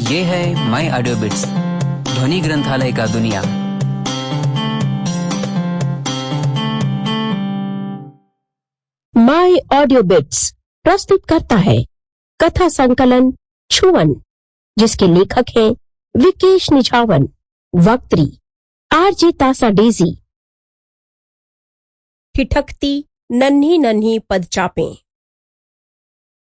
ये है माई audio bits, ध्वनि ग्रंथालय का दुनिया। माई ऑडियो बिट्स प्रस्तुत करता है कथा संकलन छुवन, जिसके लेखक हैं विकेश निझावन, वक्त्री आरजे तासा डेजी। ठिठकती नन्ही नन्ही पदचापें।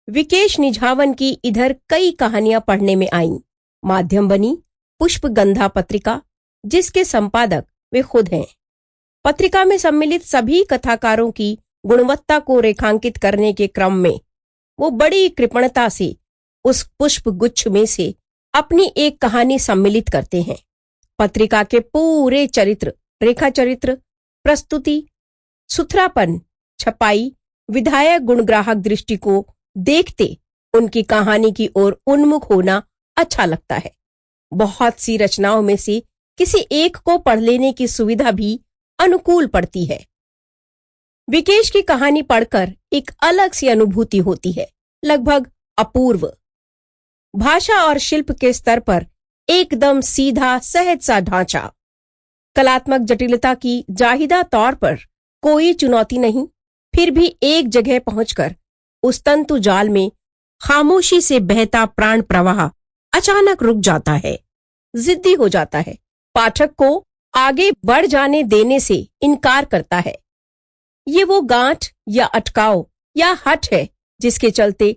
विकेश निझावन की इधर कई कहानियां पढ़ने में आईं। माध्यम बनी पुष्पगंधा पत्रिका, जिसके संपादक वे खुद हैं। पत्रिका में सम्मिलित सभी कथाकारों की गुणवत्ता को रेखांकित करने के क्रम में वो बड़ी कृपणता से उस पुष्प गुच्छ में से अपनी एक कहानी सम्मिलित करते हैं। पत्रिका के पूरे चरित्र, रेखा चरित्र, प्रस्तुति, सुथरापन, छपाई, विधायक गुणग्राहक दृष्टि को देखते उनकी कहानी की ओर उन्मुख होना अच्छा लगता है। बहुत सी रचनाओं में से किसी एक को पढ़ लेने की सुविधा भी अनुकूल पड़ती है। विकेश की कहानी पढ़कर एक अलग सी अनुभूति होती है, लगभग अपूर्व। भाषा और शिल्प के स्तर पर एकदम सीधा सहज सा ढांचा, कलात्मक जटिलता की जाहिदा तौर पर कोई चुनौती नहीं, फिर भी एक जगह पहुंचकर उस तंतु जाल में खामोशी से बहता प्राण प्रवाह अचानक रुक जाता है, जिद्दी हो जाता है, पाठक को आगे बढ़ जाने देने से इनकार करता है। ये वो गांठ या अटकाव या हठ है जिसके चलते,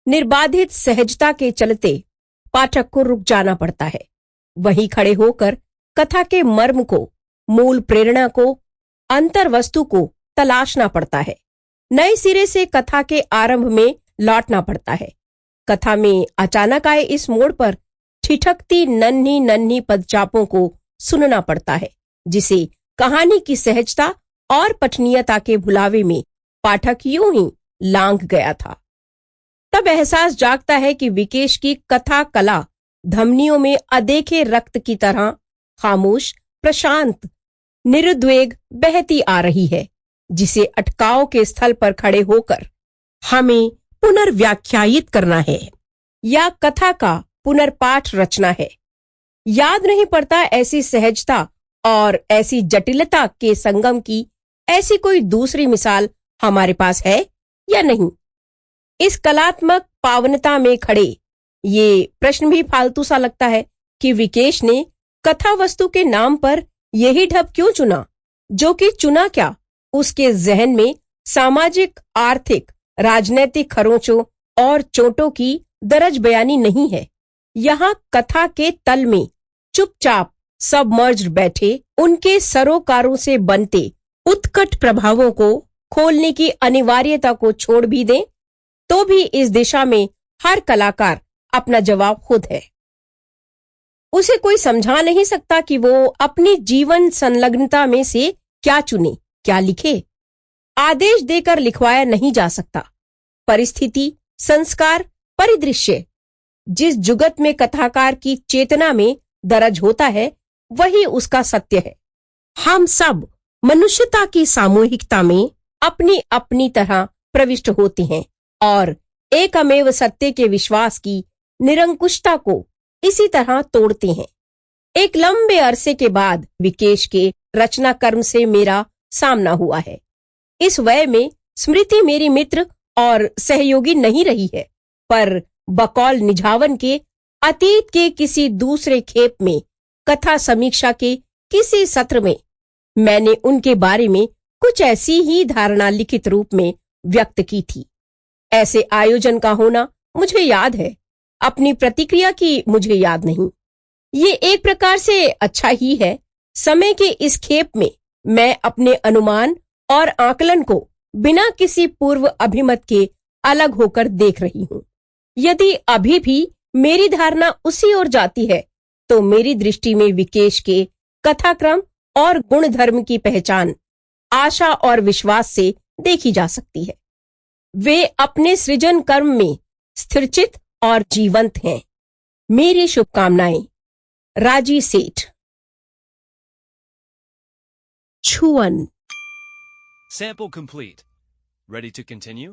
निर्बाधित सहजता के चलते पाठक को रुक जाना पड़ता है। वहीं खड़े होकर कथा के मर्म को, मूल प्रेरणा को, अंतर वस्तु को तलाशना पड़ता है। नए सिरे से कथा के आरंभ में लौटना पड़ता है। कथा में अचानक आए इस मोड़ पर ठिठकती नन्ही नन्ही पदचापों को सुनना पड़ता है, जिसे कहानी की सहजता और पठनीयता के भुलावे में पाठक यूं ही लांघ गया था। तब एहसास जागता है कि विकेश की कथा कला धमनियों में अदेखे रक्त की तरह खामोश, प्रशांत, निरुद्वेग बहती आ रही है, जिसे अटकाव के स्थल पर खड़े होकर हमें पुनर्व्याख्यायित करना है या कथा का पुनर्पाठ रचना है। याद नहीं पड़ता ऐसी सहजता और ऐसी जटिलता के संगम की ऐसी कोई दूसरी मिसाल हमारे पास है या नहीं। इस कलात्मक पावनता में खड़े ये प्रश्न भी फालतू सा लगता है कि विकेश ने कथा वस्तु के नाम पर यही ढब क्यों चुना, जो कि चुना क्या, उसके जहन में सामाजिक, आर्थिक, राजनैतिक खरोंचों और चोटों की दरज बयानी नहीं है। यहाँ कथा के तल में चुपचाप सबमर्ज्ड बैठे उनके सरोकारों से बनते उत्कट प्रभावों को खोलने की अनिवार्यता को छोड़ भी दें, तो भी इस दिशा में हर कलाकार अपना जवाब खुद है। उसे कोई समझा नहीं सकता कि वो अपनी जीवन संलग्नता में से क्या चुने, क्या लिखे। आदेश देकर लिखवाया नहीं जा सकता। परिस्थिति, संस्कार, परिदृश्य जिस जुगत में कथाकार की चेतना में दरज होता है, वही उसका सत्य है। हम सब मनुष्यता की सामूहिकता में अपनी अपनी तरह प्रविष्ट होते हैं और एकमेव सत्य के विश्वास की निरंकुशता को इसी तरह तोड़ते हैं। एक लंबे अरसे के बाद विकेश के रचना कर्म से मेरा सामना हुआ है। इस वय में स्मृति मेरी मित्र और सहयोगी नहीं रही है, पर बकौल निझावन के अतीत के किसी दूसरे खेप में, कथा समीक्षा के किसी सत्र में मैंने उनके बारे में कुछ ऐसी ही धारणा लिखित रूप में व्यक्त की थी। ऐसे आयोजन का होना मुझे याद है, अपनी प्रतिक्रिया की मुझे याद नहीं। ये एक प्रकार से अच्छा ही है। समय के इस खेप में मैं अपने अनुमान और आकलन को बिना किसी पूर्व अभिमत के अलग होकर देख रही हूं। यदि अभी भी मेरी धारणा उसी ओर जाती है, तो मेरी दृष्टि में विकेश के कथाक्रम और गुणधर्म की पहचान आशा और विश्वास से देखी जा सकती है। वे अपने सृजन कर्म में स्थिरचित और जीवंत हैं। मेरी शुभकामनाएं। राजी सेठ। छुवन। Sample complete. Ready to continue?